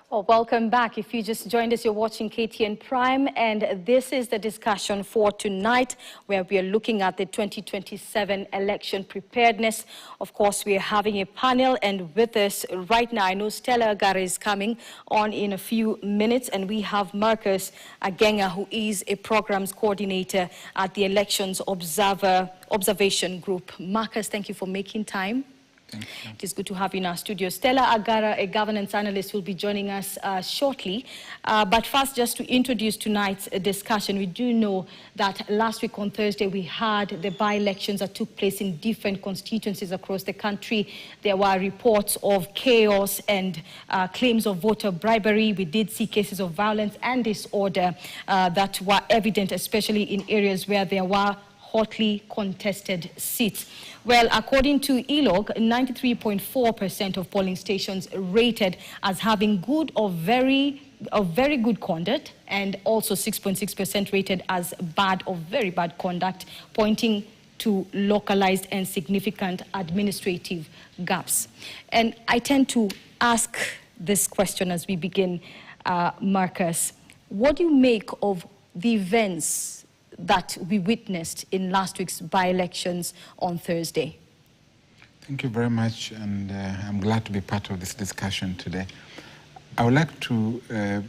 Well, welcome back. If you just joined us, you're watching KTN Prime, and this is the discussion for tonight, where we are looking at the 2027 election preparedness. Of course, we are having a panel, and with us right now, I know Stella Agara is coming on in a few minutes, and we have Marcus Agenga, who is a programs coordinator at the Elections Observation Group. Marcus, thank you for making time. It is good to have you in our studio. Stella Agara, a governance analyst, will be joining us shortly. But first, just to introduce tonight's discussion, we do know that last week on Thursday, we had the by-elections that took place in different constituencies across the country. There were reports of chaos and claims of voter bribery. We did see cases of violence and disorder that were evident, especially in areas where there were hotly contested seats. Well, according to ELOG, 93.4% of polling stations rated as having good or very good conduct, and also 6.6% rated as bad or very bad conduct, pointing to localized and significant administrative gaps. And I tend to ask this question as we begin, Marcus. What do you make of the events that we witnessed in last week's by-elections on Thursday? Thank you very much, and I'm glad to be part of this discussion today. I would like to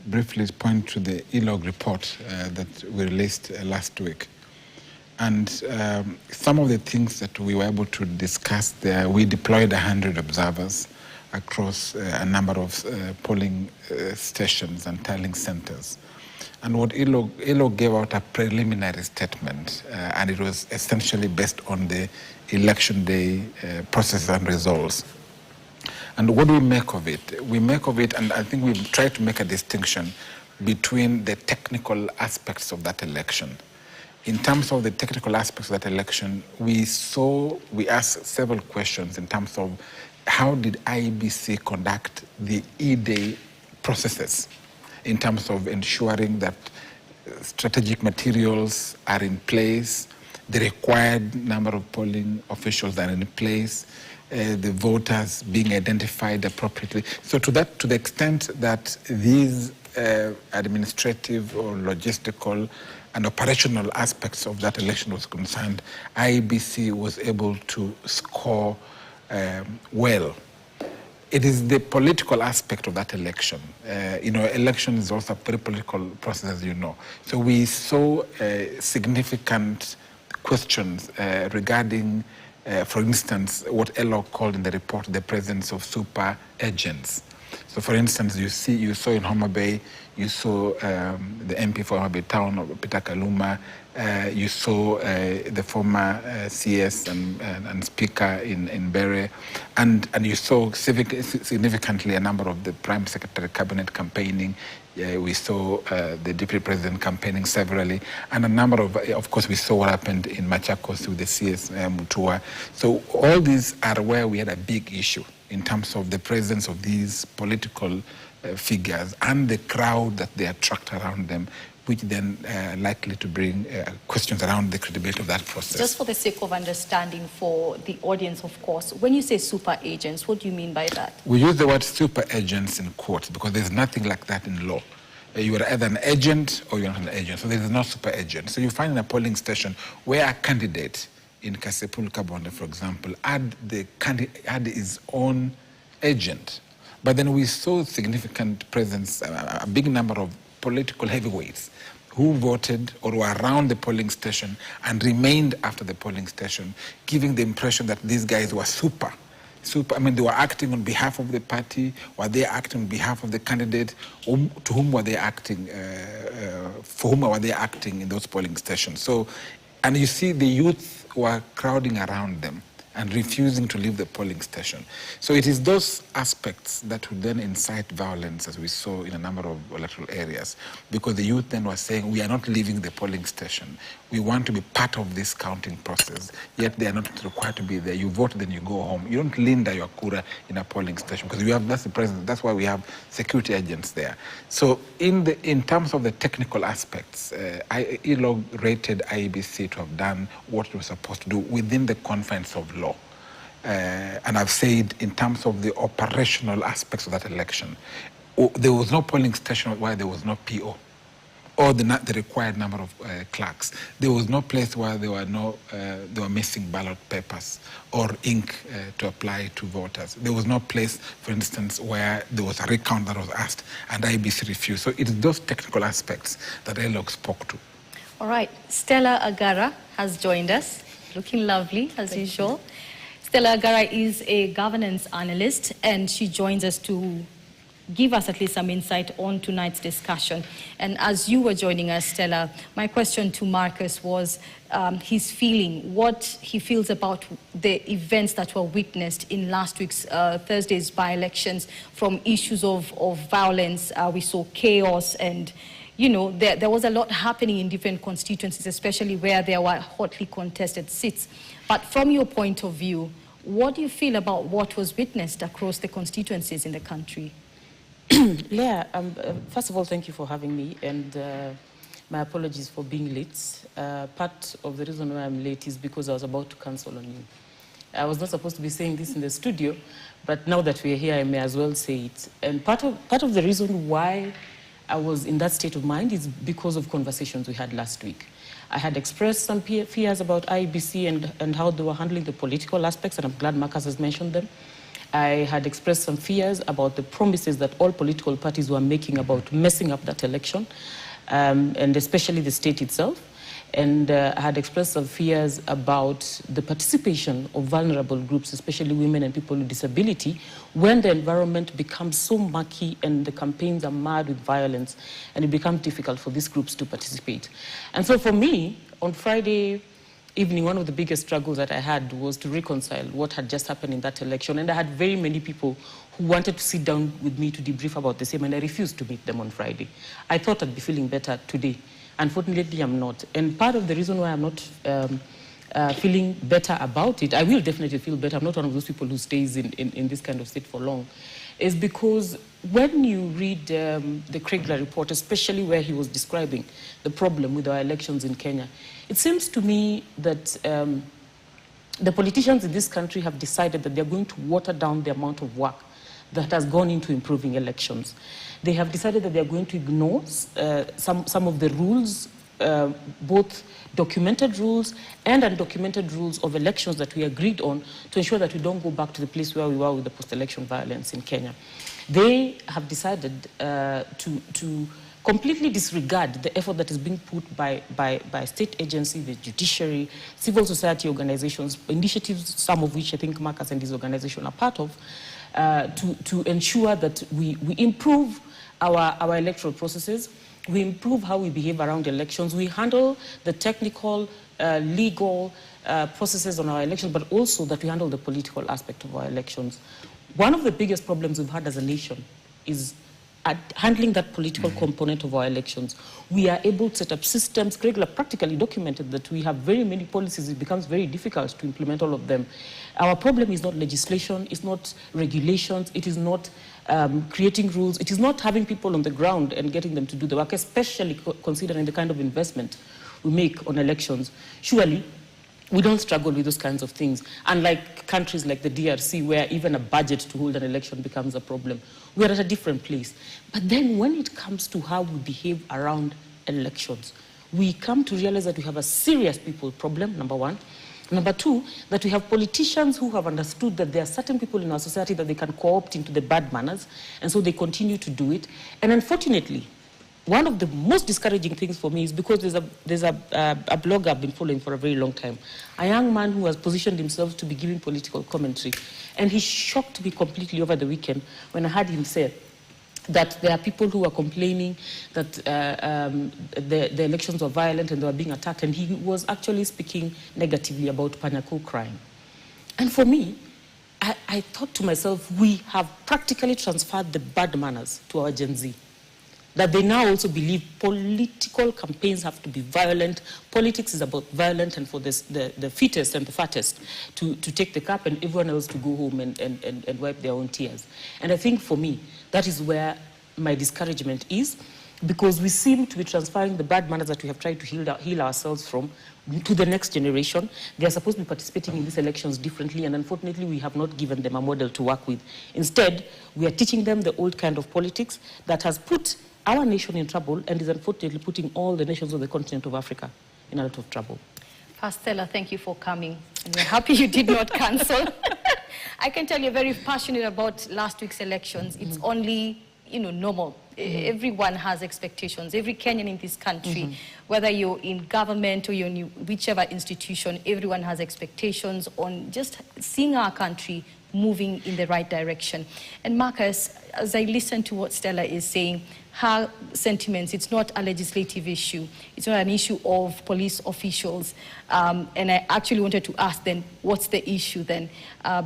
briefly point to the ELOG report that we released last week. And some of the things that we were able to discuss there, we deployed 100 observers across a number of polling stations and tallying centers. And what ELOG gave out a preliminary statement, and it was essentially based on the election day processes and results. And what do we make of it? We make of it, and I think we've tried to make a distinction between the technical aspects of that election. In terms of the technical aspects of that election, we asked several questions in terms of how did IEBC conduct the E-Day processes, in terms of ensuring that strategic materials are in place, the required number of polling officials are in place, the voters being identified appropriately. So to the extent that these administrative or logistical and operational aspects of that election was concerned, IEBC was able to score well. It is the political aspect of that election. Election is also a very political process, as you know. So we saw significant questions regarding, for instance, what ELOG called in the report the presence of super agents. So, for instance, you saw in Homa Bay, you saw the MP for Homa Bay Town, Peter Kaluma. You saw the former CS and Speaker in Bere, and you saw significantly a number of the Prime Secretary Cabinet campaigning. We saw the Deputy President campaigning severally, and a number of course, we saw what happened in Machakos with the CS Mutua. So all these are where we had a big issue in terms of the presence of these political figures and the crowd that they attract around them, which then likely to bring questions around the credibility of that process. Just for the sake of understanding for the audience, of course, when you say super agents, what do you mean by that? We use the word super agents in quotes because there's nothing like that in law. You are either an agent or you're not an agent, so there's no super agent. So you find in a polling station where a candidate in Kasipul Kabonde, for example, had his own agent. But then we saw significant presence, a big number of political heavyweights who voted or were around the polling station and remained after the polling station, giving the impression that these guys were super. I mean, they were acting on behalf of the party. Were they acting on behalf of the candidate? To whom were they acting? For whom were they acting in those polling stations? So, and you see the youth were crowding around them and refusing to leave the polling station. So it is those aspects that would then incite violence, as we saw in a number of electoral areas, because the youth then were saying, we are not leaving the polling station. We want to be part of this counting process, yet they are not required to be there. You vote, then you go home. You don't linda your kura in a polling station, because that's the president. That's why we have security agents there. So in terms of the technical aspects, ELOG rated IEBC to have done what it was supposed to do within the confines of law. And I've said in terms of the operational aspects of that election, there was no polling station where there was no PO, or the required number of clerks. There was no place where there were missing ballot papers or ink to apply to voters. There was no place, for instance, where there was a recount that was asked and IEBC refused. So it's those technical aspects that ILOG spoke to. All right, Stella Agara has joined us, looking lovely as usual. Stella Agara is a governance analyst, and she joins us to give us at least some insight on tonight's discussion. And as you were joining us, Stella, my question to Marcus was his feeling, what he feels about the events that were witnessed in last week's Thursday's by-elections, from issues of violence. We saw chaos, and you know, there was a lot happening in different constituencies, especially where there were hotly contested seats. But from your point of view, what do you feel about what was witnessed across the constituencies in the country? Yeah, first of all, thank you for having me, and my apologies for being late. Part of the reason why I'm late is because I was about to cancel on you. I was not supposed to be saying this in the studio, but now that we're here, I may as well say it. And part of the reason why I was in that state of mind is because of conversations we had last week. I had expressed some fears about IEBC and how they were handling the political aspects, and I'm glad Marcus has mentioned them. I had expressed some fears about the promises that all political parties were making about messing up that election, and especially the state itself. And I had expressed some fears about the participation of vulnerable groups, especially women and people with disability, when the environment becomes so murky and the campaigns are marred with violence, and it becomes difficult for these groups to participate. And so for me, on Friday evening, one of the biggest struggles that I had was to reconcile what had just happened in that election. And I had very many people who wanted to sit down with me to debrief about the same, and I refused to meet them on Friday. I thought I'd be feeling better today. Unfortunately, I'm not. And part of the reason why I'm not feeling better about it, I will definitely feel better. I'm not one of those people who stays in this kind of state for long, is because when you read the Kriegler report, especially where he was describing the problem with our elections in Kenya, it seems to me that the politicians in this country have decided that they're going to water down the amount of work that has gone into improving elections. They have decided that they're going to ignore some of the rules, both documented rules and undocumented rules of elections that we agreed on, to ensure that we don't go back to the place where we were with the post-election violence in Kenya. They have decided to completely disregard the effort that is being put by state agencies, the judiciary, civil society organizations, initiatives, some of which I think Marcus and his organization are part of, to ensure that we improve our electoral processes, we improve how we behave around elections, we handle the technical, legal processes on our elections, but also that we handle the political aspect of our elections. One of the biggest problems we've had as a nation is handling that political component of our elections. We are able to set up systems. Kriegler practically documented that we have very many policies. It becomes very difficult to implement all of them. Our problem is not legislation, it's not regulations, it is not creating rules, it is not having people on the ground and getting them to do the work, especially considering the kind of investment we make on elections. Surely, we don't struggle with those kinds of things, unlike countries like the DRC, where even a budget to hold an election becomes a problem. We're at a different place. But then when it comes to how we behave around elections, we come to realize that we have a serious people problem, number one. Number two, that we have politicians who have understood that there are certain people in our society that they can co-opt into the bad manners, and so they continue to do it. And unfortunately, one of the most discouraging things for me is because there's a blogger I've been following for a very long time, a young man who has positioned himself to be giving political commentary. And he shocked me completely over the weekend when I heard him say that there are people who are complaining that the elections were violent and they were being attacked, and he was actually speaking negatively about Panyako crime. And for me, I thought to myself, we have practically transferred the bad manners to our Gen Z. That they now also believe political campaigns have to be violent. Politics is about violence and for the fittest and the fattest to take the cup and everyone else to go home and wipe their own tears. And I think for me, that is where my discouragement is. because we seem to be transferring the bad manners that we have tried to heal ourselves from to the next generation. They are supposed to be participating in these elections differently, and unfortunately, we have not given them a model to work with. Instead, we are teaching them the old kind of politics that has put our nation in trouble and is unfortunately putting all the nations on the continent of Africa in a lot of trouble. Stella, thank you for coming. And we're happy you did not cancel. I can tell you're very passionate about last week's elections. It's only, normal. Everyone has expectations. Every Kenyan in this country, whether you're in government or you're in whichever institution, everyone has expectations on just seeing our country moving in the right direction. And Marcus, as I listen to what Stella is saying, her sentiments, it's not a legislative issue. It's not an issue of police officials. And I actually wanted to ask then, what's the issue then?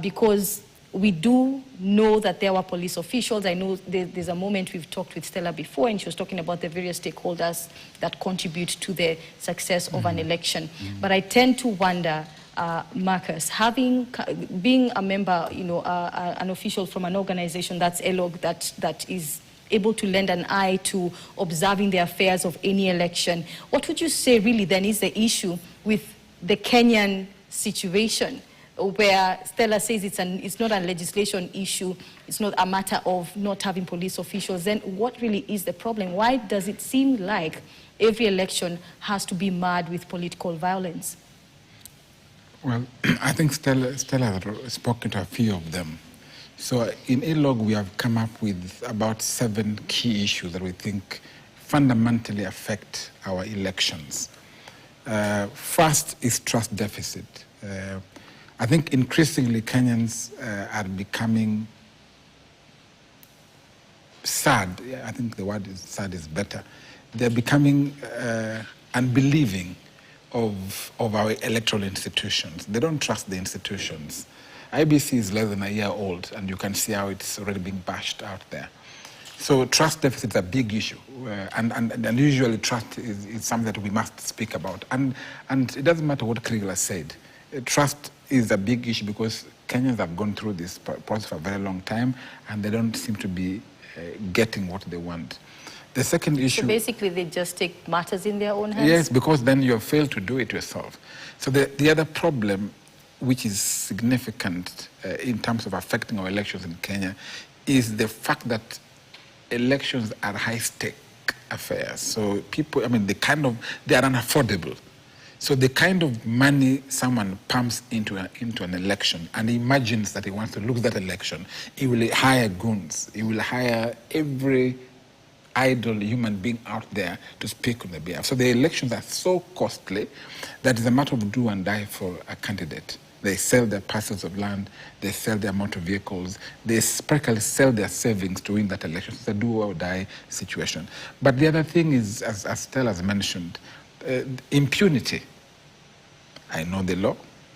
Because we do know that there were police officials. I know there's a moment we've talked with Stella before, and she was talking about the various stakeholders that contribute to the success of an election. But I tend to wonder, Marcus, being a member, an official from an organization that's ELOG, that is able to lend an eye to observing the affairs of any election, what would you say really then is the issue with the Kenyan situation, where Stella says it's not a legislation issue, it's not a matter of not having police officials? Then what really is the problem? Why does it seem like every election has to be marred with political violence? Well, I think Stella has spoken to a few of them. So in ELOG, we have come up with about 7 key issues that we think fundamentally affect our elections. First is trust deficit. I think increasingly Kenyans are becoming sad. I think the word sad is better. They're becoming unbelieving of our electoral institutions. They don't trust the institutions. IEBC is less than a year old, and you can see how it's already being bashed out there. So trust deficit is a big issue, and usually trust is something that we must speak about. And it doesn't matter what Kriegler said. Trust is a big issue because Kenyans have gone through this process for a very long time, and they don't seem to be getting what they want. The second issue... So basically they just take matters in their own hands? Yes, because then you have failed to do it yourself. So the other problem, which is significant in terms of affecting our elections in Kenya, is the fact that elections are high-stake affairs. So people, they are unaffordable. So the kind of money someone pumps into an election and imagines that he wants to lose that election, he will hire goons, he will hire every idle human being out there to speak on their behalf. So the elections are so costly that it's a matter of do and die for a candidate. They sell their parcels of land, they sell their motor vehicles, they practically sell their savings to win that election. It's a do or die situation. But the other thing is, as Stella has mentioned, impunity. I know the law.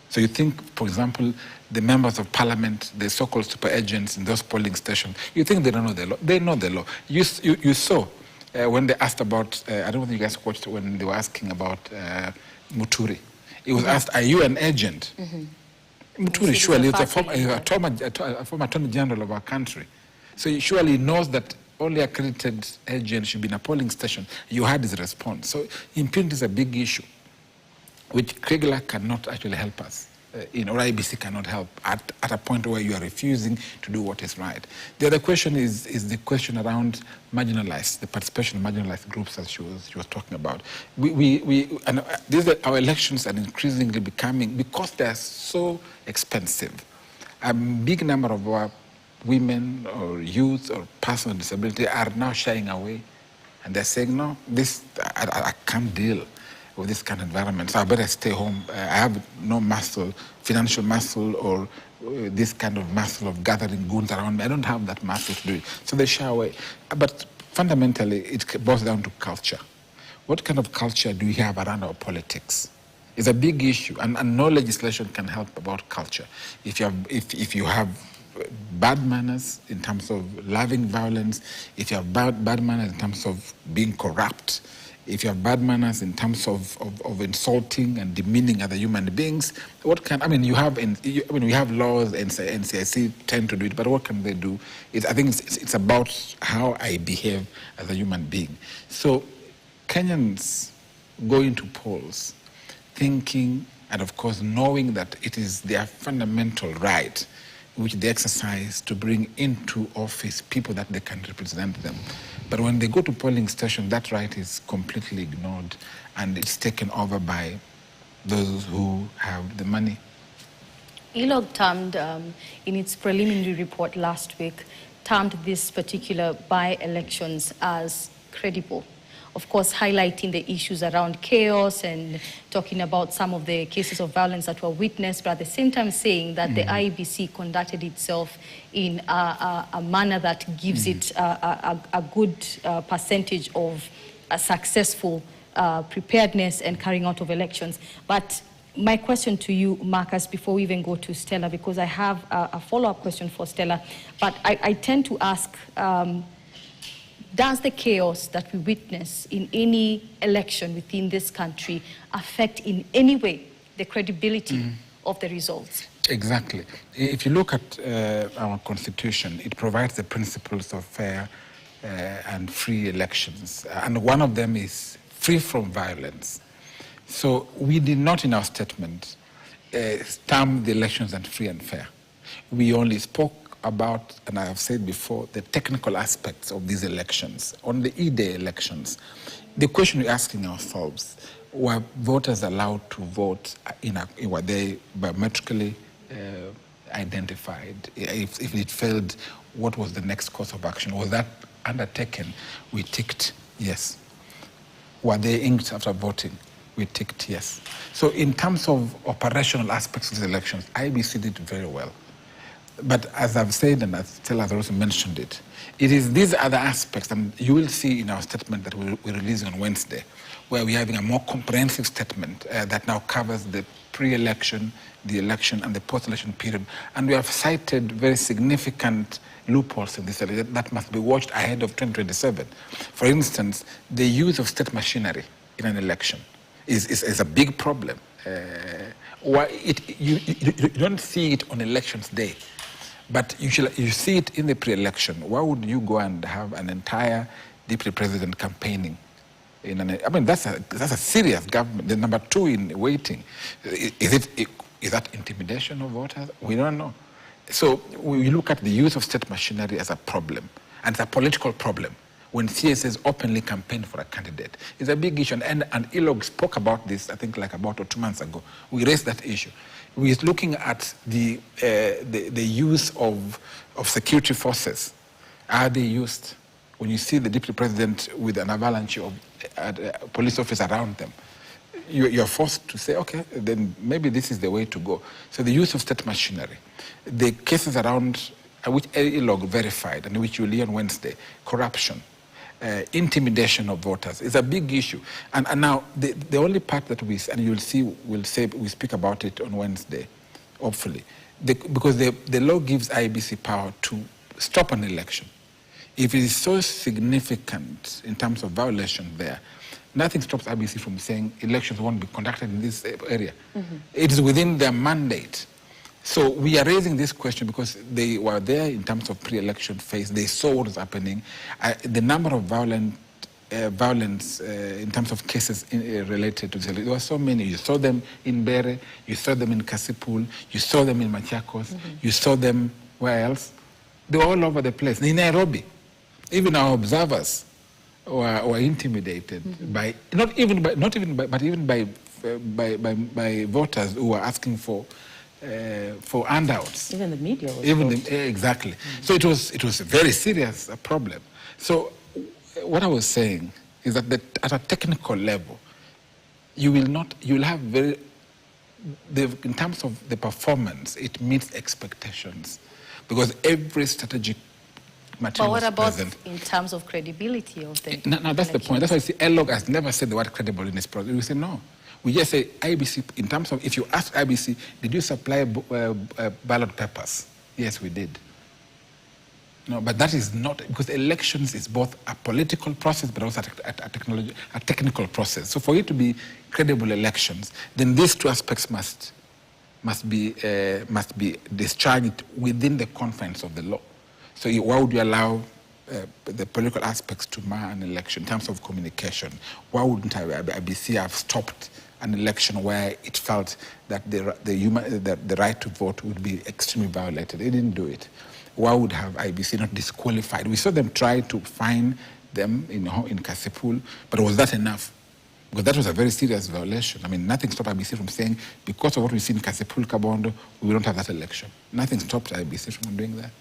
So you think, for example, the members of parliament, the so-called super agents in those polling stations, you think they don't know the law? They know the law. You saw when they asked about, I don't know if you guys watched when they were asking about Muturi. It was asked, are you an agent? Muturi surely is a former attorney general of our country. So he surely knows that only accredited agents should be in a polling station. You had his response. So impunity is a big issue, which Kriegler cannot actually help us. Or IEBC cannot help at a point where you are refusing to do what is right. The other question is the question around marginalized, the participation of marginalized groups, as she was talking about. Our elections are increasingly becoming, because they are so expensive, a big number of our women or youth or persons with disability are now shying away, and they're saying, no, I can't deal with this kind of environment, so I better stay home. I have no muscle, financial muscle, or this kind of muscle of gathering goons around me. I don't have that muscle to do it. So they shy away. But fundamentally, it boils down to culture. What kind of culture do we have around our politics? It's a big issue, and no legislation can help about culture. If you have bad manners in terms of loving violence, if you have bad manners in terms of being corrupt, if you have bad manners in terms of insulting and demeaning other human beings, what can, I mean, we have laws, and NCIC tend to do it, but what can they do? I think it's about how I behave as a human being. So Kenyans go into polls thinking, and of course knowing that it is their fundamental right which they exercise to bring into office people that they can represent them. But when they go to polling stations, that right is completely ignored and it's taken over by those who have the money. ELOG termed, in its preliminary report last week, termed this particular by-elections as credible. Of course, highlighting the issues around chaos and talking about some of the cases of violence that were witnessed, but at the same time saying that the IEBC conducted itself in a manner that gives it a good percentage of a successful preparedness and carrying out of elections. But my question to you, Marcus, before we even go to Stella, because I have a follow-up question for Stella, but I tend to ask, does the chaos that we witness in any election within this country affect in any way the credibility of the results? Exactly. If you look at our constitution, it provides the principles of fair and free elections. And one of them is free from violence. So we did not in our statement term the elections as free and fair. We only spoke about, and I have said before, the technical aspects of these elections. On the E-Day elections, the question we're asking ourselves, were voters allowed to vote were they biometrically identified? If it failed, what was the next course of action? Was that undertaken? We ticked yes. Were they inked after voting? We ticked yes. So in terms of operational aspects of the elections, IEBC did very well. But as I've said, and as Stella has also mentioned it, it is these other aspects, and you will see in our statement that we're releasing on Wednesday, where we're having a more comprehensive statement that now covers the pre-election, the election, and the post-election period. And we have cited very significant loopholes in this area that must be watched ahead of 2027. For instance, the use of state machinery in an election is a big problem. You don't see it on elections day. But you see it in the pre-election. Why would you go and have an entire deputy president campaigning? I mean, that's a serious government. The number two in waiting. Is that intimidation of voters? We don't know. So we look at the use of state machinery as a problem, and it's a political problem. When CSS openly campaign for a candidate, it's a big issue. And ELOG spoke about this, I think, like about 2 months ago. We raised that issue. We're looking at the use of security forces. Are they used? When you see the deputy president with an avalanche of police officers around them, you're forced to say, okay, then maybe this is the way to go. So the use of state machinery, the cases around which ELOG verified and which you'll hear on Wednesday, corruption, intimidation of voters is a big issue. And now the only part that we speak about it on Wednesday, hopefully, because the law gives IEBC power to stop an election. If it is so significant in terms of violation there, nothing stops IEBC from saying elections won't be conducted in this area. It is within their mandate. So we are raising this question because they were there in terms of pre-election phase. They saw what was happening. The number of violence in terms of cases related to this, there were so many. You saw them in Bere, you saw them in Kasipul, you saw them in Machakos, you saw them where else? They were all over the place. In Nairobi, even our observers were intimidated by voters who were asking for handouts. Even the media was exactly. So it was a very serious problem. So what I was saying is that at a technical level, in terms of the performance, it meets expectations because every strategic material was present. But what about present. in terms of credibility of the No, that's the point. That's why I see ELOG has never said the word credible in this process. We say no. We just say IEBC, in terms of, if you ask IEBC, did you supply ballot papers? Yes, we did. No, but that is not, because elections is both a political process but also a technical process. So for it to be credible elections, then these two aspects must be discharged within the confines of the law. So why would you allow the political aspects to mar an election in terms of communication? Why wouldn't IEBC have stopped an election where it felt that the right to vote would be extremely violated? It didn't do it. Why would have IEBC not disqualified? We saw them try to fine them in Kasipul, but was that enough? Because that was a very serious violation. I mean, nothing stopped IEBC from saying, because of what we see in Kasipul, Kabondo, we don't have that election. Nothing stopped IEBC from doing that.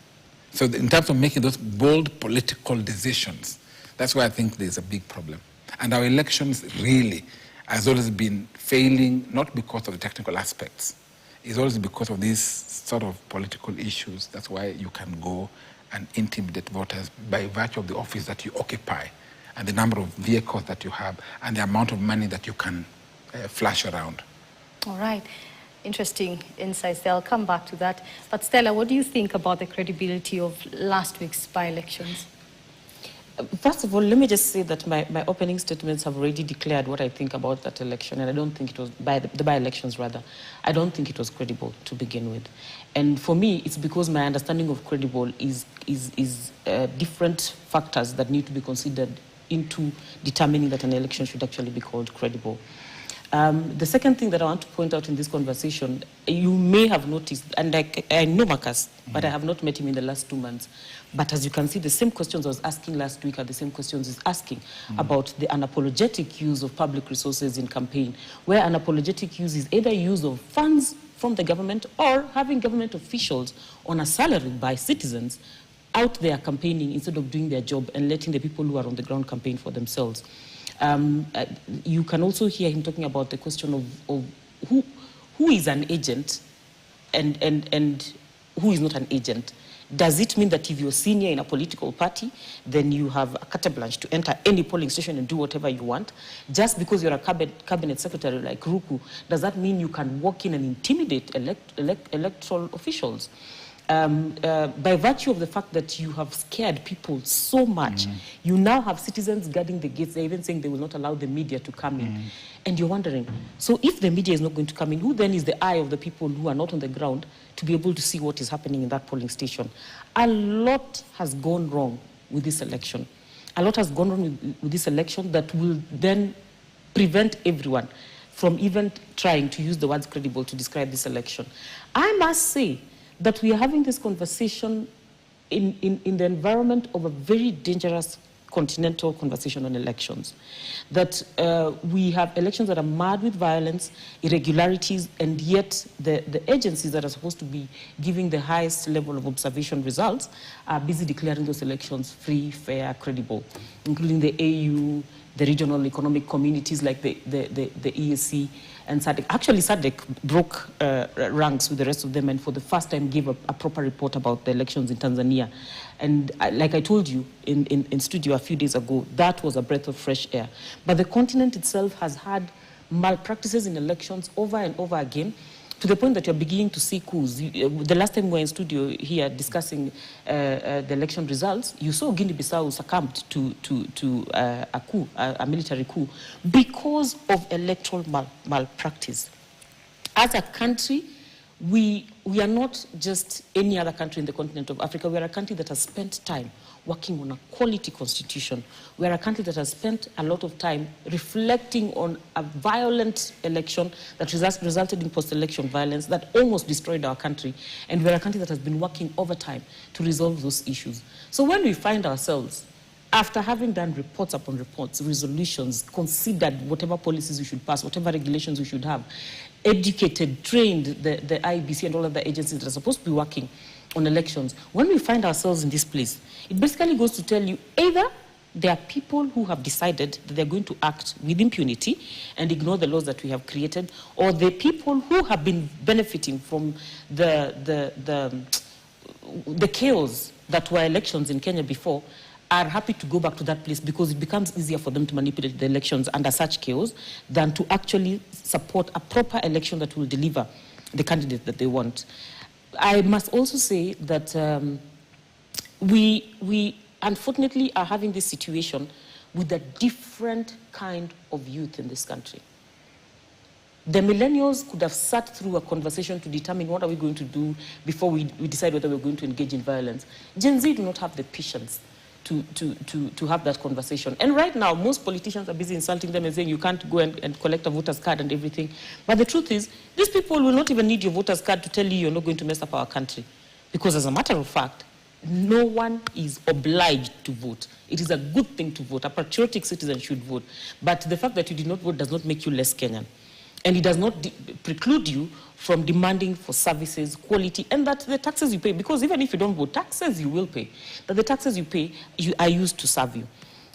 So in terms of making those bold political decisions, that's why I think there's a big problem. And our elections really has always been failing, not because of the technical aspects. It's always because of these sort of political issues. That's why you can go and intimidate voters by virtue of the office that you occupy and the number of vehicles that you have and the amount of money that you can flash around. All right. Interesting insights there. I'll come back to that. But Stella, what do you think about the credibility of last week's by-elections? First of all, let me just say that my opening statements have already declared what I think about that election, and I don't think it was, the by-elections rather, I don't think it was credible to begin with. And for me, it's because my understanding of credible is different factors that need to be considered into determining that an election should actually be called credible. The second thing that I want to point out in this conversation, you may have noticed, and I know Marcus, but I have not met him in the last 2 months. But as you can see, the same questions I was asking last week are the same questions he's asking about the unapologetic use of public resources in campaign, where unapologetic use is either use of funds from the government or having government officials on a salary by citizens out there campaigning instead of doing their job and letting the people who are on the ground campaign for themselves. You can also hear him talking about the question of who is an agent and who is not an agent. Does it mean that if you're senior in a political party, then you have a carte blanche to enter any polling station and do whatever you want? Just because you're a cabinet secretary like Ruku, does that mean you can walk in and intimidate electoral officials? By virtue of the fact that you have scared people so much, you now have citizens guarding the gates. They're even saying they will not allow the media to come in. And you're wondering, so if the media is not going to come in, who then is the eye of the people who are not on the ground to be able to see what is happening in that polling station? A lot has gone wrong with this election. A lot has gone wrong with this election that will then prevent everyone from even trying to use the words credible to describe this election. I must say that we are having this conversation in the environment of a very dangerous continental conversation on elections. That we have elections that are marred with violence, irregularities, and yet the agencies that are supposed to be giving the highest level of observation results are busy declaring those elections free, fair, credible, including the AU, the regional economic communities like the EAC, and SADC. Actually, SADC broke ranks with the rest of them and for the first time gave a proper report about the elections in Tanzania. And like I told you in studio a few days ago, that was a breath of fresh air. But the continent itself has had malpractices in elections over and over again, to the point that you're beginning to see coups. The last time we were in studio here discussing the election results, you saw Guinea-Bissau succumbed to a coup, a military coup, because of electoral malpractice. As a country, we are not just any other country in the continent of Africa. We are a country that has spent time working on a quality constitution. We are a country that has spent a lot of time reflecting on a violent election that resulted in post-election violence that almost destroyed our country. And we are a country that has been working overtime to resolve those issues. So when we find ourselves, after having done reports upon reports, resolutions, considered whatever policies we should pass, whatever regulations we should have, educated, trained the IEBC and all other agencies that are supposed to be working on elections, when we find ourselves in this place, it basically goes to tell you either there are people who have decided that they're going to act with impunity and ignore the laws that we have created, or the people who have been benefiting from the chaos that were elections in Kenya before are happy to go back to that place because it becomes easier for them to manipulate the elections under such chaos than to actually support a proper election that will deliver the candidate that they want. I must also say that we unfortunately are having this situation with a different kind of youth in this country. The millennials could have sat through a conversation to determine what are we going to do before we decide whether we're going to engage in violence. Gen Z do not have the patience to have that conversation. And right now, most politicians are busy insulting them and saying you can't go and collect a voter's card and everything. But the truth is, these people will not even need your voter's card to tell you you're not going to mess up our country. Because as a matter of fact, no one is obliged to vote. It is a good thing to vote. A patriotic citizen should vote. But the fact that you did not vote does not make you less Kenyan. And it does not preclude you from demanding for services, quality, and that the taxes you pay, because even if you don't vote, taxes you will pay, that the taxes you pay are used to serve you.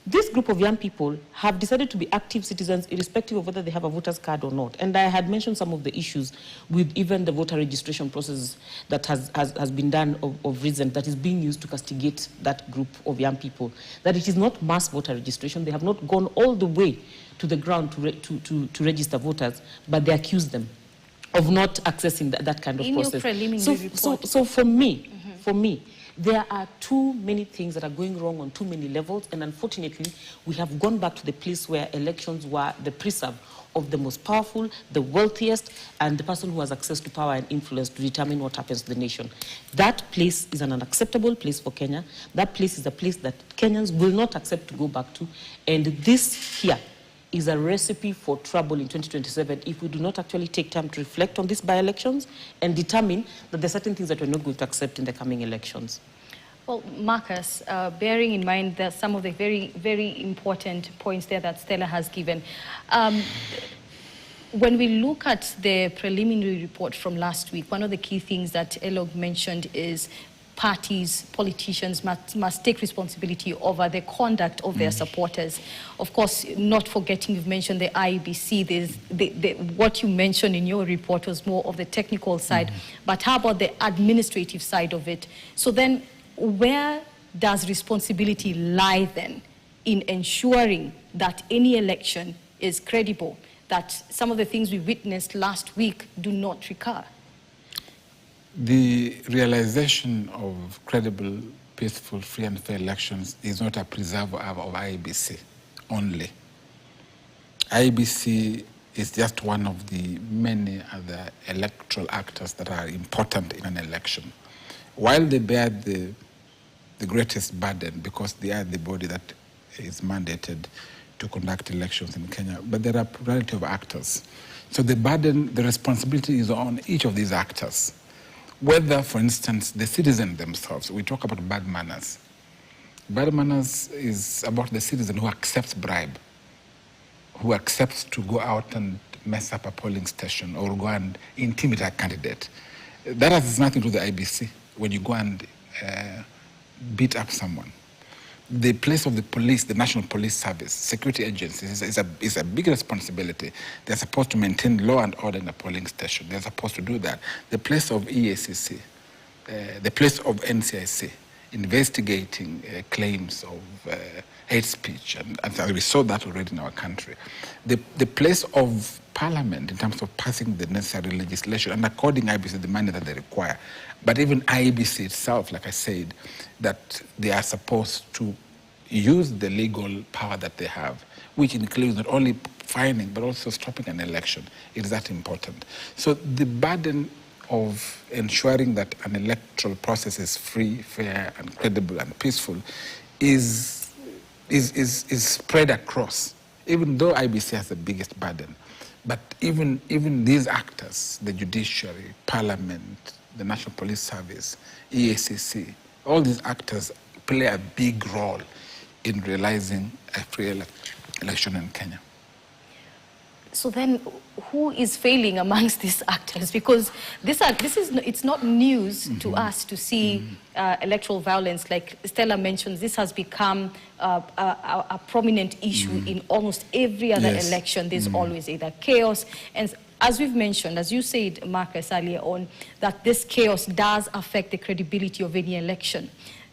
This group of young people have decided to be active citizens irrespective of whether they have a voter's card or not. And I had mentioned some of the issues with even the voter registration process that has been done of recent, that is being used to castigate that group of young people, that it is not mass voter registration. They have not gone all the way to the ground to register voters, but they accuse them of not accessing that kind of process. So for me, there are too many things that are going wrong on too many levels, and unfortunately, we have gone back to the place where elections were the preserve of the most powerful, the wealthiest, and the person who has access to power and influence to determine what happens to the nation. That place is an unacceptable place for Kenya. That place is a place that Kenyans will not accept to go back to, and this here is a recipe for trouble in 2027 if we do not actually take time to reflect on these by-elections and determine that there are certain things that we're not going to accept in the coming elections. Well, Marcus, bearing in mind that some of the very, very important points there that Stella has given, when we look at the preliminary report from last week, one of the key things that Elog mentioned is parties, politicians must take responsibility over the conduct of their supporters. Of course, not forgetting you've mentioned the IEBC. What you mentioned in your report was more of the technical side, but how about the administrative side of it? So then, where does responsibility lie then in ensuring that any election is credible, that some of the things we witnessed last week do not recur? The realization of credible, peaceful, free and fair elections is not a preserve of IEBC only. IEBC is just one of the many other electoral actors that are important in an election. While they bear the greatest burden because they are the body that is mandated to conduct elections in Kenya, but there are a variety of actors. So the burden, the responsibility is on each of these actors. Whether, for instance, the citizen themselves, we talk about bad manners. Bad manners is about the citizen who accepts bribe, who accepts to go out and mess up a polling station or go and intimidate a candidate. That has nothing to do with the IEBC when you go and beat up someone. The place of the police, the National Police Service, security agencies is a big responsibility. They're supposed to maintain law and order in a polling station. They're supposed to do that. The place of EACC, the place of NCIC, investigating claims of hate speech, and we saw that already in our country. The place of Parliament in terms of passing the necessary legislation and according IEBC the money that they require. But even IEBC itself, like I said, that they are supposed to use the legal power that they have, which includes not only fining but also stopping an election. It is that important. So the burden of ensuring that an electoral process is free, fair, and credible and peaceful is spread across, even though IEBC has the biggest burden. But even these actors, the judiciary, Parliament, the National Police Service, EACC, all these actors play a big role in realizing a free election in Kenya. So then, who is failing amongst these actors? Because it's not news to us to see electoral violence. Like Stella mentions, this has become a prominent issue in almost every other election. There's always either chaos, and as we've mentioned, as you said, Marcus, earlier on, that this chaos does affect the credibility of any election.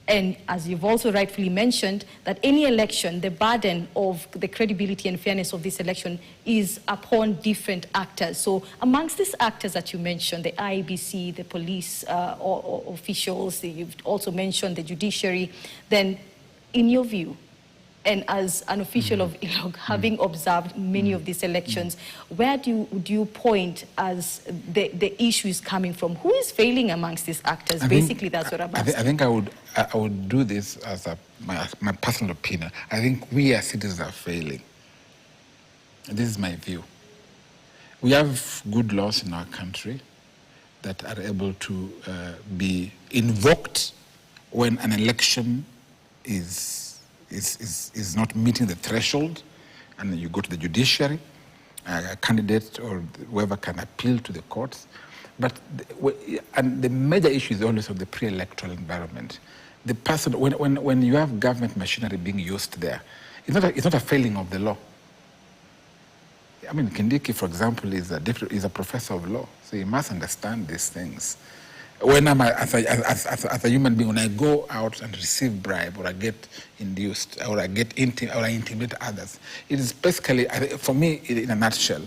And as you've also rightfully mentioned, that any election, the burden of the credibility and fairness of this election is upon different actors. So amongst these actors that you mentioned, the IEBC, the police or officials, you've also mentioned the judiciary, then in your view, and as an official of ILOG, having observed many of these elections, where do you point as the issue is coming from? Who is failing amongst these actors? Basically, that's what I'm asking. I think I would do this as my personal opinion. I think we as citizens are failing. This is my view. We have good laws in our country that are able to be invoked when an election is not meeting the threshold, and you go to the judiciary, a candidate or whoever can appeal to the courts. But the major issue is always of the pre-electoral environment. The person, when you have government machinery being used there, it's not a failing of the law. I mean, Kindiki, for example, is a professor of law, so you must understand these things. When I'm as a human being, when I go out and receive bribe, or I get induced, or I intimidate others, it is basically, for me, in a nutshell,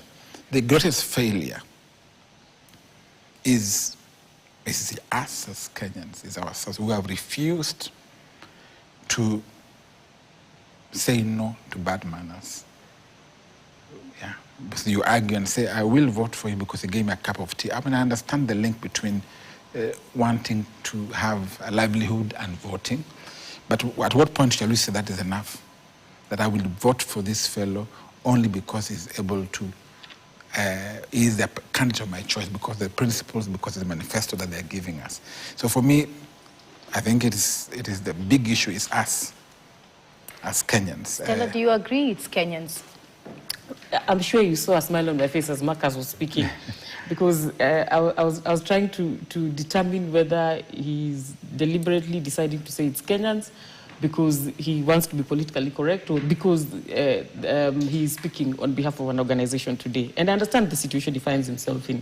the greatest failure is us as Kenyans, is ourselves who have refused to say no to bad manners. Yeah, because you argue and say, I will vote for him because he gave me a cup of tea. I mean, I understand the link between wanting to have a livelihood and voting, but at what point shall we say that is enough? That I will vote for this fellow only because he's able to, he's the candidate of my choice, because of the principles, because of the manifesto that they're giving us. So for me, I think it is the big issue is us, as Kenyans. Stella, do you agree it's Kenyans? I'm sure you saw a smile on my face as Marcus was speaking, because I was trying to determine whether he's deliberately deciding to say it's Kenyans because he wants to be politically correct, or because he's speaking on behalf of an organization today. And I understand the situation he finds himself in.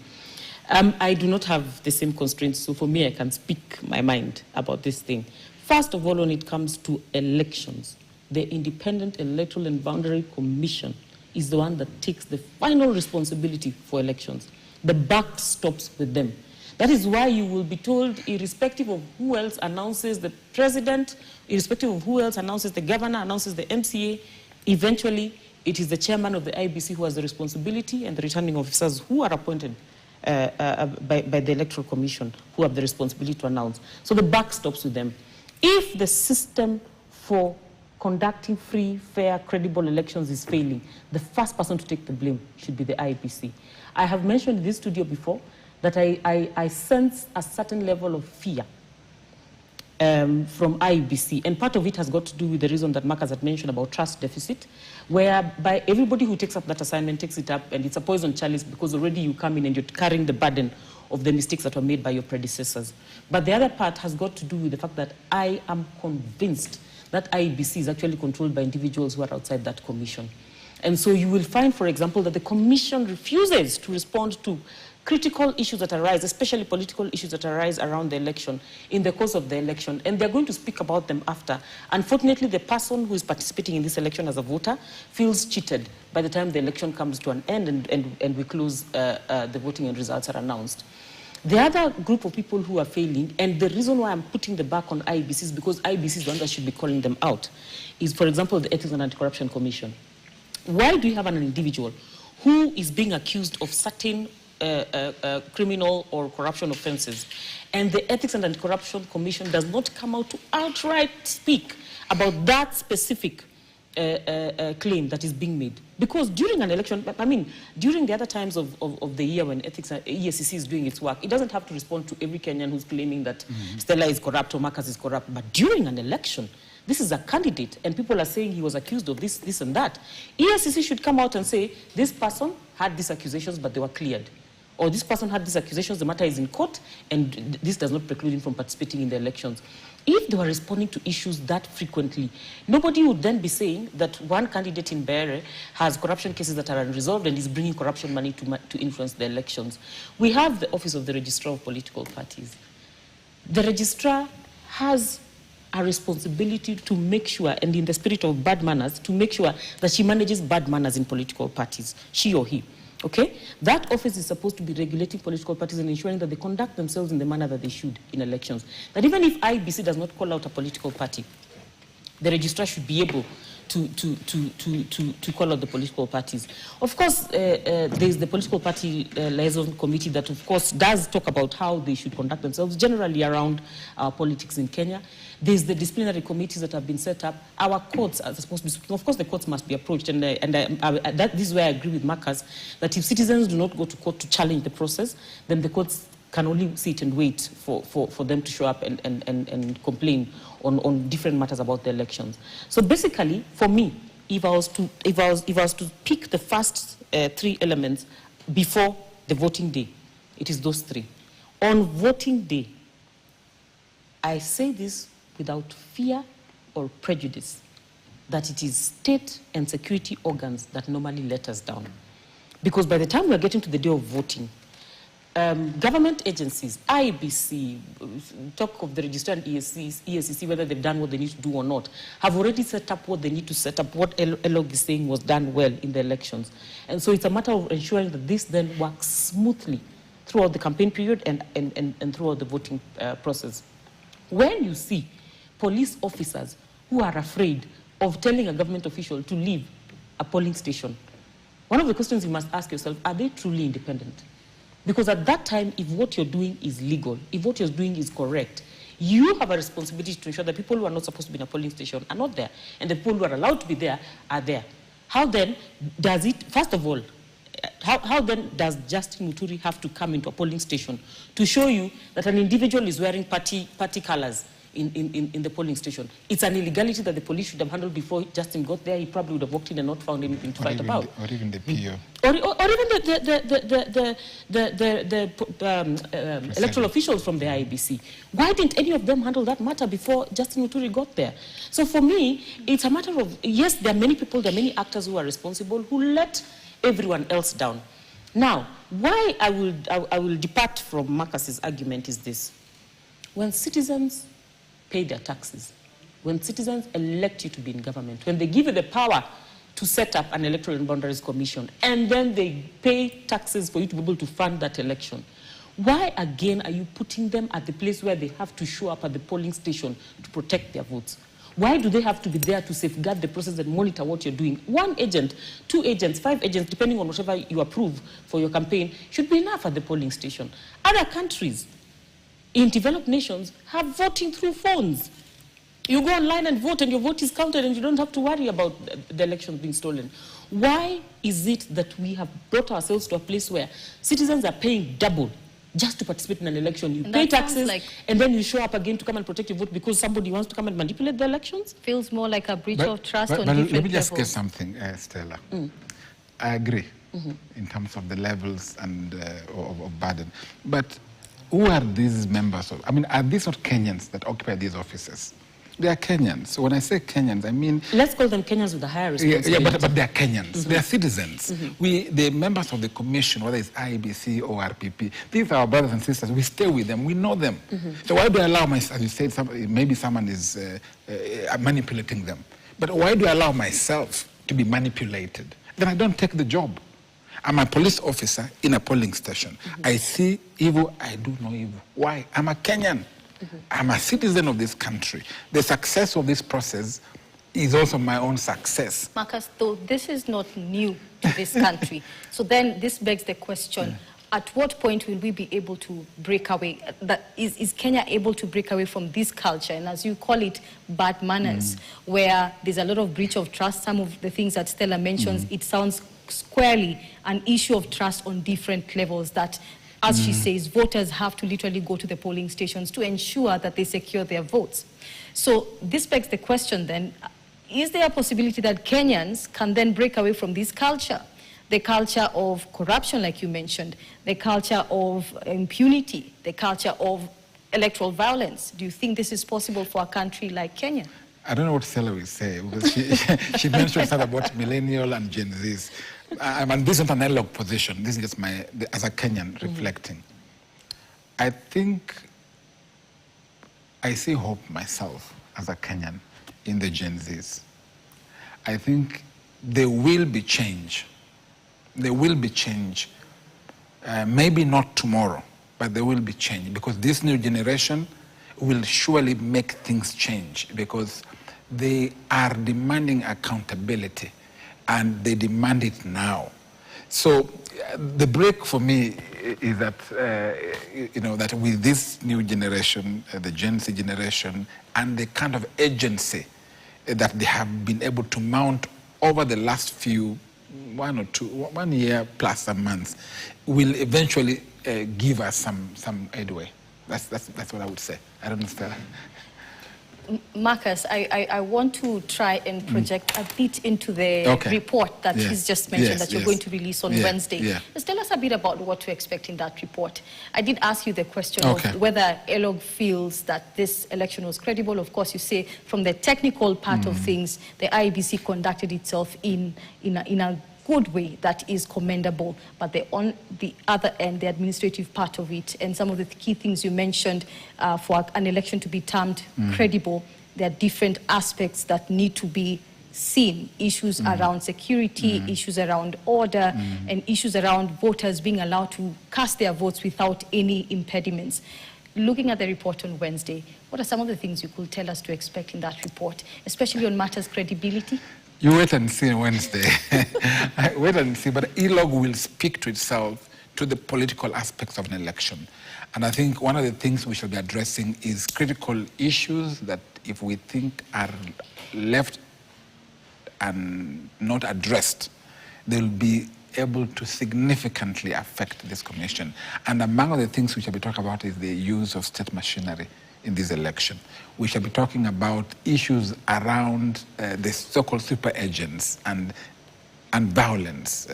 I do not have the same constraints, so for me, I can speak my mind about this thing. First of all, when it comes to elections, the Independent Electoral and Boundary Commission is the one that takes the final responsibility for elections. The buck stops with them. That is why you will be told, irrespective of who else announces the president, irrespective of who else announces the governor, announces the MCA, eventually it is the chairman of the IEBC who has the responsibility, and the returning officers who are appointed by the Electoral Commission who have the responsibility to announce. So the buck stops with them. If the system for conducting free, fair, credible elections is failing, the first person to take the blame should be the IEBC. I have mentioned in this studio before that I sense a certain level of fear from IEBC, and part of it has got to do with the reason that Marcus had mentioned about trust deficit, whereby everybody who takes up that assignment takes it up, and it's a poison chalice because already you come in and you're carrying the burden of the mistakes that were made by your predecessors. But the other part has got to do with the fact that I am convinced that IEBC is actually controlled by individuals who are outside that commission. And so you will find, for example, that the commission refuses to respond to critical issues that arise, especially political issues that arise around the election, in the course of the election, and they're going to speak about them after. Unfortunately, the person who is participating in this election as a voter feels cheated by the time the election comes to an end and we close, the voting and results are announced. The other group of people who are failing, and the reason why I'm putting the back on IEBC is because IEBC is the one that should be calling them out, is, for example, the Ethics and Anti-Corruption Commission. Why do you have an individual who is being accused of certain criminal or corruption offenses, and the Ethics and Anti-Corruption Commission does not come out to outright speak about that specific claim that is being made? Because during an election, I mean, during the other times of the year when EFCC is doing its work, it doesn't have to respond to every Kenyan who's claiming that Stella is corrupt or Marcus is corrupt. But during an election, this is a candidate, and people are saying he was accused of this, this, and that. EFCC should come out and say, this person had these accusations, but they were cleared. Or this person had these accusations, the matter is in court, and this does not preclude him from participating in the elections. If they were responding to issues that frequently, nobody would then be saying that one candidate in Bere has corruption cases that are unresolved and is bringing corruption money to influence the elections. We have the Office of the Registrar of Political Parties. The registrar has a responsibility to make sure, and in the spirit of bad manners, to make sure that she manages bad manners in political parties, she or he. Okay? That office is supposed to be regulating political parties and ensuring that they conduct themselves in the manner that they should in elections. That even if IEBC does not call out a political party, the registrar should be able to call out the political parties. Of course, there's the political party liaison committee that, of course, does talk about how they should conduct themselves, generally around politics in Kenya. There's the disciplinary committees that have been set up. Our courts are supposed to be speaking. Of course, the courts must be approached, and this is where I agree with Marcus, that if citizens do not go to court to challenge the process, then the courts can only sit and wait for them to show up and complain on different matters about the elections. So basically, for me, if I was to pick the first 3 elements before the voting day, it is those 3. On voting day, I say this without fear or prejudice, that it is state and security organs that normally let us down. Because by the time we're getting to the day of voting, government agencies, IEBC, talk of the registrar and ESCC, whether they've done what they need to do or not, have already set up what they need to set up, what ELOG is saying was done well in the elections. And so it's a matter of ensuring that this then works smoothly throughout the campaign period and throughout the voting process. When you see police officers who are afraid of telling a government official to leave a polling station, one of the questions you must ask yourself, are they truly independent? Because at that time, if what you're doing is legal, if what you're doing is correct, you have a responsibility to ensure that people who are not supposed to be in a polling station are not there, and the people who are allowed to be there are there. How then does it, first of all, how then does Justin Muturi have to come into a polling station to show you that an individual is wearing party colors in the polling station? It's an illegality that the police should have handled before Justin got there. He probably would have walked in and not found anything to fight about. Or even the PO. Or even the electoral officials from the IEBC. Why didn't any of them handle that matter before Justin Muturi got there? So for me, it's a matter of, yes, there are many people, there are many actors who are responsible, who let everyone else down. Now, why I will depart from Marcus's argument is this. When citizens pay their taxes, when citizens elect you to be in government, when they give you the power to set up an electoral and boundaries commission, and then they pay taxes for you to be able to fund that election, why again are you putting them at the place where they have to show up at the polling station to protect their votes? Why do they have to be there to safeguard the process and monitor what you're doing? 1 agent, 2 agents, 5 agents, depending on whatever you approve for your campaign, should be enough at the polling station. Other countries in developed nations have voting through phones. You go online and vote, and your vote is counted, and you don't have to worry about the elections being stolen. Why is it that we have brought ourselves to a place where citizens are paying double just to participate in an election? You pay taxes, and then you show up again to come and protect your vote because somebody wants to come and manipulate the elections? Feels more like a breach of trust on different levels. Let me just get something, Stella. I agree in terms of the levels and of burden. But who are these members of? I mean, are these not Kenyans that occupy these offices? They are Kenyans. So when I say Kenyans, I mean... Let's call them Kenyans with a higher responsibility. Yeah, but they are Kenyans. They are citizens. The members of the commission, whether it's IEBC or RPP, these are our brothers and sisters. We stay with them. We know them. So why do I allow myself, as you said, maybe someone is manipulating them. But why do I allow myself to be manipulated? Then I don't take the job. I'm a police officer in a polling station. I see evil, I do no evil. Why? I'm a Kenyan. I'm a citizen of this country. The success of this process is also my own success. Marcus, though this is not new to this country, so then this begs the question, at what point will we be able to break away? Is Kenya able to break away from this culture, and as you call it, bad manners, where there's a lot of breach of trust? Some of the things that Stella mentions, it sounds squarely an issue of trust on different levels, that, as she says, voters have to literally go to the polling stations to ensure that they secure their votes. So this begs the question then, is there a possibility that Kenyans can then break away from this culture? The culture of corruption, like you mentioned, the culture of impunity, the culture of electoral violence. Do you think this is possible for a country like Kenya? I don't know what Stella will say, because she mentioned something about millennial and Gen Zs. And this is not an analog position. This is just as a Kenyan, reflecting. I think I see hope myself as a Kenyan in the Gen Zs. I think there will be change. There will be change. Maybe not tomorrow, but there will be change, because this new generation will surely make things change, because they are demanding accountability and they demand it now. So the break for me is that, that with this new generation, the Gen Z generation, and the kind of agency that they have been able to mount over the last few 1 year plus some months, will eventually give us some headway. That's what I would say. I don't know, Stella. Marcus, I want to try and project a bit into the report that he's just mentioned that you're going to release on Wednesday. Just tell us a bit about what to expect in that report. I did ask you the question of whether ELOG feels that this election was credible. Of course, you say from the technical part of things, the IEBC conducted itself in a good way that is commendable, but on the other end, the administrative part of it, and some of the key things you mentioned for an election to be termed credible, there are different aspects that need to be seen. Issues around security, issues around order, and issues around voters being allowed to cast their votes without any impediments. Looking at the report on Wednesday, what are some of the things you could tell us to expect in that report, especially on matters credibility? You wait and see on Wednesday. Wait and see, but ELOG will speak to itself to the political aspects of an election. And I think one of the things we shall be addressing is critical issues that, if we think are left and not addressed, they'll be able to significantly affect this commission. And among the things we shall be talking about is the use of state machinery in this election. We shall be talking about issues around the so-called super agents and violence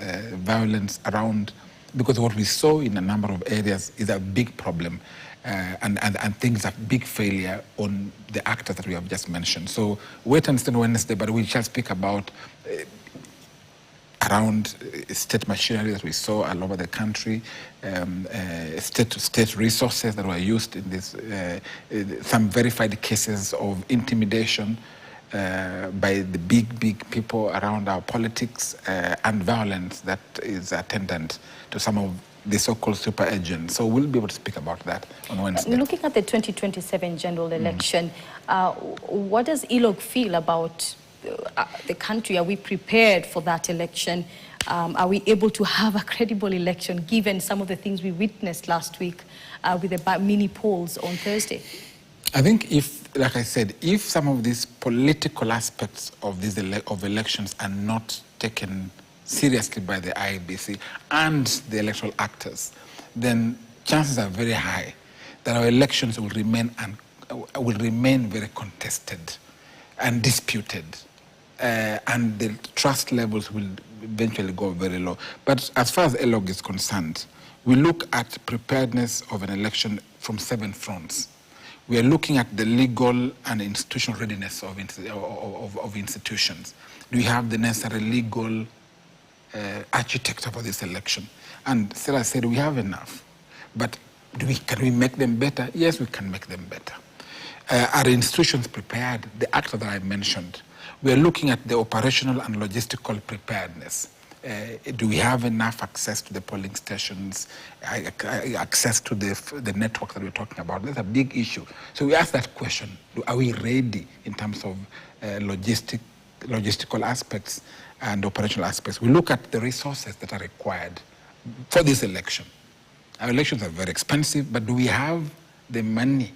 around, because what we saw in a number of areas is a big problem, and things are big failure on the actors that we have just mentioned. So wait and see on Wednesday, but we shall speak about around state machinery that we saw all over the country, state resources that were used in this, some verified cases of intimidation by the big people around our politics, and violence that is attendant to some of the so-called super agents. So we'll be able to speak about that on Wednesday. Looking at the 2027 general election, what does ELOG feel about the country? Are we prepared for that election? Are we able to have a credible election given some of the things we witnessed last week with the mini polls on Thursday? I think if, like I said, if some of these political aspects of these elections are not taken seriously by the IEBC and the electoral actors, then chances are very high that our elections will remain very contested and disputed. And the trust levels will eventually go very low. But as far as ELOG is concerned, we look at preparedness of an election from 7 fronts. We are looking at the legal and institutional readiness of institutions. Do we have the necessary legal architecture for this election? And Sarah said we have enough. But can we make them better? Yes, we can make them better. Are institutions prepared? The actors that I mentioned. We are looking at the operational and logistical preparedness. Do we have enough access to the polling stations, access to the network that we're talking about? That's a big issue. So we ask that question, are we ready in terms of logistical aspects and operational aspects? We look at the resources that are required for this election. Our elections are very expensive, but do we have the money?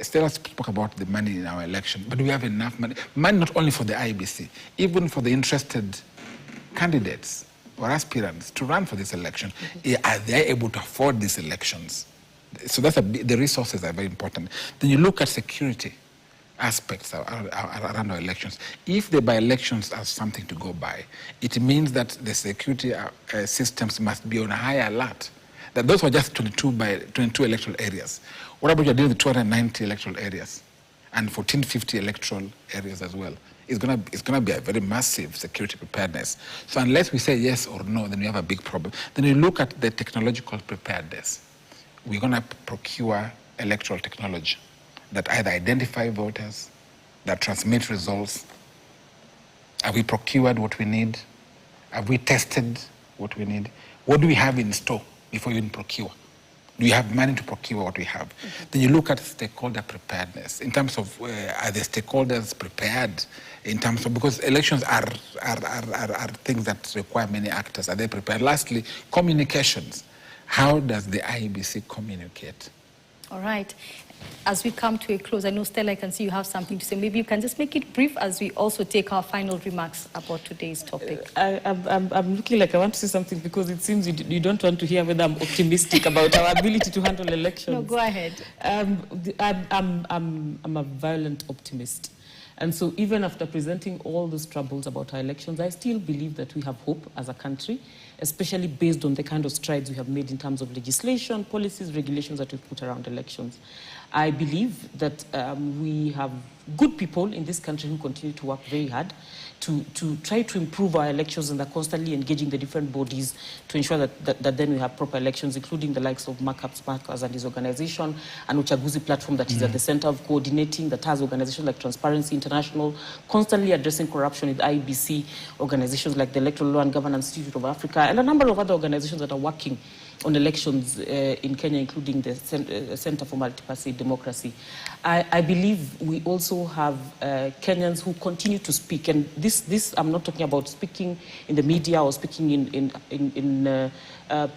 Stella spoke about the money in our election, but do we have enough money? Money not only for the IEBC, even for the interested candidates or aspirants to run for this election. Are they able to afford these elections? So the resources are very important. Then you look at security aspects around our elections. If the by-elections are something to go by, it means that the security systems must be on a high alert. That those were just 22 electoral areas. What about you're dealing with 290 electoral areas and 1450 electoral areas as well? It's gonna be a very massive security preparedness. So unless we say yes or no, then we have a big problem. Then you look at the technological preparedness. We're gonna procure electoral technology that either identify voters, that transmit results? Have we procured what we need? Have we tested what we need? What do we have in store before you even procure? Do you have money to procure what we have? Mm-hmm. Then you look at stakeholder preparedness in terms of are the stakeholders prepared in terms of, because elections are things that require many actors. Are they prepared? Lastly, communications. How does the IEBC communicate? All right. As we come to a close, I know, Stella, I can see you have something to say. Maybe you can just make it brief as we also take our final remarks about today's topic. I'm looking like I want to say something because it seems you don't want to hear whether I'm optimistic about our ability to handle elections. No, go ahead. I'm a violent optimist. And so even after presenting all those troubles about our elections, I still believe that we have hope as a country, especially based on the kind of strides we have made in terms of legislation, policies, regulations that we've put around elections. I believe that we have good people in this country who continue to work very hard to try to improve our elections, and are constantly engaging the different bodies to ensure that then we have proper elections, including the likes of Markers and his organization, and Uchaguzi platform that is at the center of coordinating, that has organizations like Transparency International, constantly addressing corruption with IEBC, organizations like the Electoral Law and Governance Institute of Africa, and a number of other organizations that are working on elections in Kenya, including the Center for Multi-Party Democracy. I believe we also have Kenyans who continue to speak, and this I'm not talking about speaking in the media or speaking in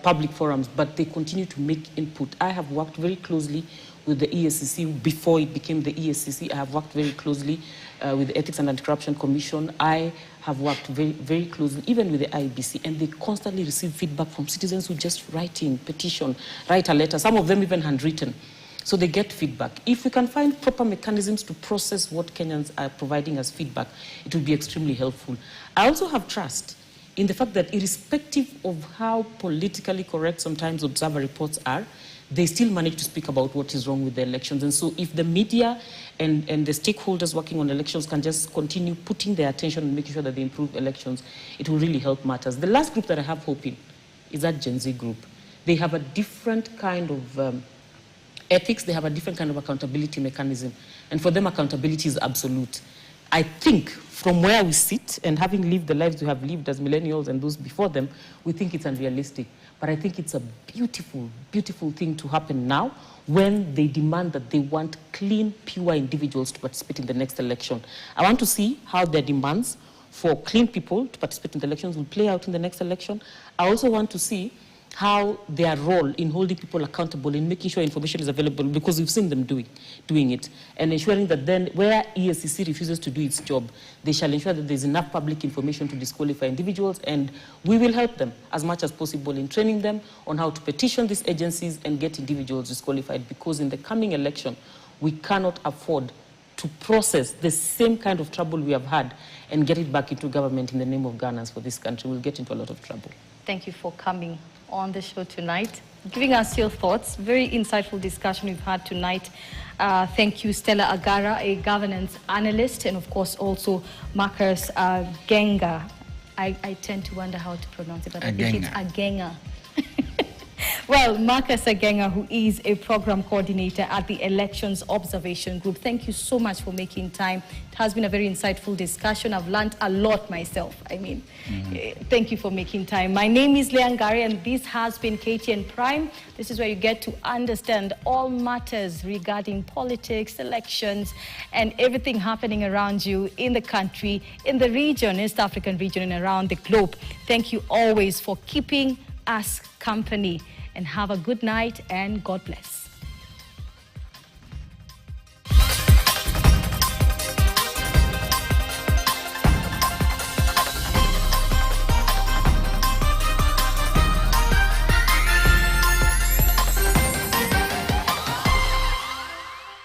public forums, but they continue to make input. I have worked very closely with the EACC before it became the EACC. I have worked very closely with the Ethics and Anti-Corruption Commission. I have worked very, very closely, even with the IEBC, and they constantly receive feedback from citizens who just write in, petition, write a letter, some of them even handwritten. So they get feedback. If we can find proper mechanisms to process what Kenyans are providing as feedback, it will be extremely helpful. I also have trust in the fact that irrespective of how politically correct sometimes observer reports are, they still manage to speak about what is wrong with the elections. And so if the media and the stakeholders working on elections can just continue putting their attention and making sure that they improve elections, it will really help matters. The last group that I have hope in is that Gen Z group. They have a different kind of ethics, they have a different kind of accountability mechanism. And for them, accountability is absolute. I think from where we sit, and having lived the lives we have lived as millennials and those before them, we think it's unrealistic. But I think it's a beautiful, beautiful thing to happen now when they demand that they want clean, pure individuals to participate in the next election. I want to see how their demands for clean people to participate in the elections will play out in the next election. I also want to see how their role in holding people accountable, in making sure information is available, because we've seen them doing it, and ensuring that then where EACC refuses to do its job, they shall ensure that there's enough public information to disqualify individuals, and we will help them as much as possible in training them on how to petition these agencies and get individuals disqualified, because in the coming election, we cannot afford to process the same kind of trouble we have had and get it back into government in the name of governance for this country. We'll get into a lot of trouble. Thank you for coming on the show tonight, giving us your thoughts. Very insightful discussion we've had tonight. Thank you, Stella Agara, a governance analyst, and of course also Marcus Genga. I tend to wonder how to pronounce it, but I think it's Agenga. Well, Marcus Agenga, who is a program coordinator at the Elections Observation Group, thank you so much for making time. It has been a very insightful discussion. I've learned a lot myself. I mean, thank you for making time. My name is Leah Ngari, and this has been KTN Prime. This is where you get to understand all matters regarding politics, elections, and everything happening around you in the country, in the region, East African region, and around the globe. Thank you always for keeping us company, and have a good night and God bless.